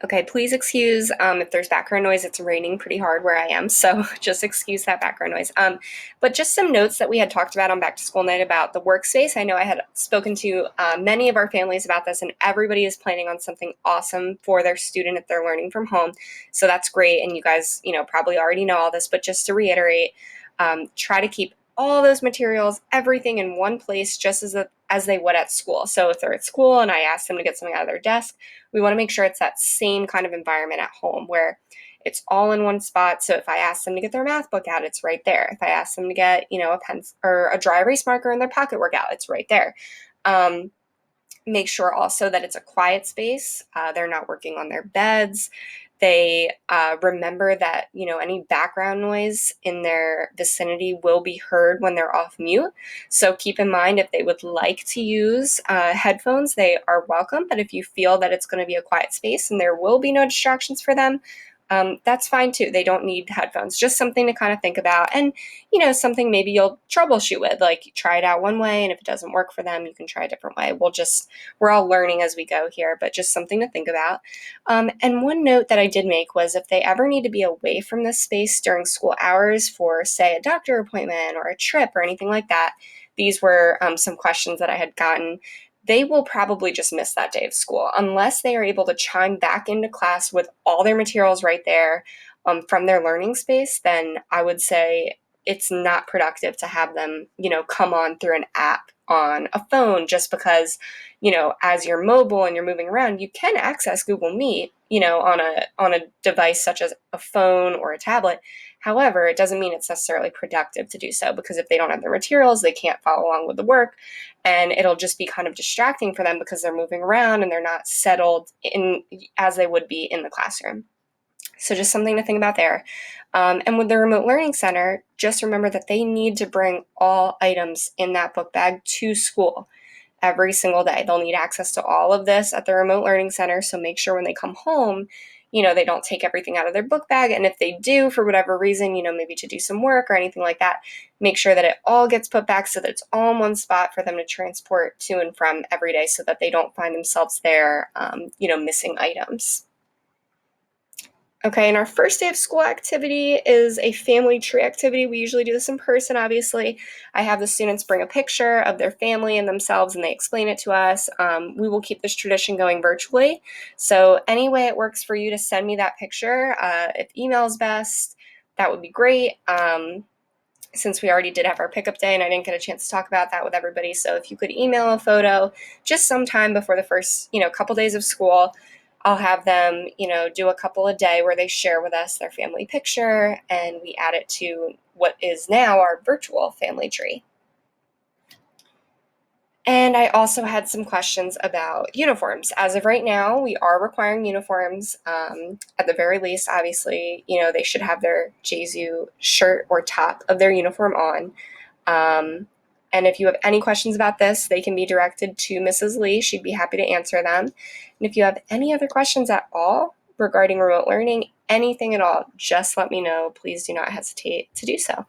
Okay, please excuse if there's background noise. It's raining pretty hard where I am, so just excuse that background noise. But just some notes that we had talked about on back to school night about the workspace. I know I had spoken to many of our families about this, and everybody is planning on something awesome for their student if they're learning from home. So that's great, and you guys, probably already know all this, but just to reiterate, try to keep all those materials, everything in one place, just as they would at school. So if they're at school and I ask them to get something out of their desk, we want to make sure it's that same kind of environment at home where it's all in one spot. So if I ask them to get their math book out, it's right there. If I ask them to get, a pen or a dry erase marker in their pocket workout, it's right there. Make sure also that it's a quiet space. They're not working on their beds. They remember that, any background noise in their vicinity will be heard when they're off mute. So keep in mind if they would like to use headphones, they are welcome. But if you feel that it's going to be a quiet space and there will be no distractions for them, that's fine too. They don't need headphones, just something to kind of think about. And, something maybe you'll troubleshoot with, like try it out one way. And if it doesn't work for them, you can try a different way. We're all learning as we go here, but just something to think about. And one note that I did make was if they ever need to be away from this space during school hours for, say, a doctor appointment or a trip or anything like that, these were some questions that I had gotten. They will probably just miss that day of school unless they are able to chime back into class with all their materials right there from their learning space. Then I would say it's not productive to have them, come on through an app on a phone just because, as you're mobile and you're moving around, you can access Google Meet, on a device such as a phone or a tablet. However, it doesn't mean it's necessarily productive to do so because if they don't have their materials, they can't follow along with the work, and it'll just be kind of distracting for them because they're moving around and they're not settled in as they would be in the classroom. So just something to think about there. And with the remote learning center, just remember that they need to bring all items in that book bag to school every single day. They'll need access to all of this at the remote learning center. So make sure when they come home, they don't take everything out of their book bag. And if they do, for whatever reason, maybe to do some work or anything like that, make sure that it all gets put back so that it's all in one spot for them to transport to and from every day so that they don't find themselves there, missing items. Okay, and our first day of school activity is a family tree activity. We usually do this in person, obviously. I have the students bring a picture of their family and themselves and they explain it to us. We will keep this tradition going virtually. So any way it works for you to send me that picture, if email is best, that would be great. Since we already did have our pickup day and I didn't get a chance to talk about that with everybody. So if you could email a photo just sometime before the first, couple days of school, I'll have them, do a couple a day where they share with us their family picture and we add it to what is now our virtual family tree. And I also had some questions about uniforms. As of right now, we are requiring uniforms. At the very least, obviously, they should have their JZU shirt or top of their uniform on. And if you have any questions about this, they can be directed to Mrs. Lee. She'd be happy to answer them. And if you have any other questions at all regarding remote learning, anything at all, just let me know. Please do not hesitate to do so.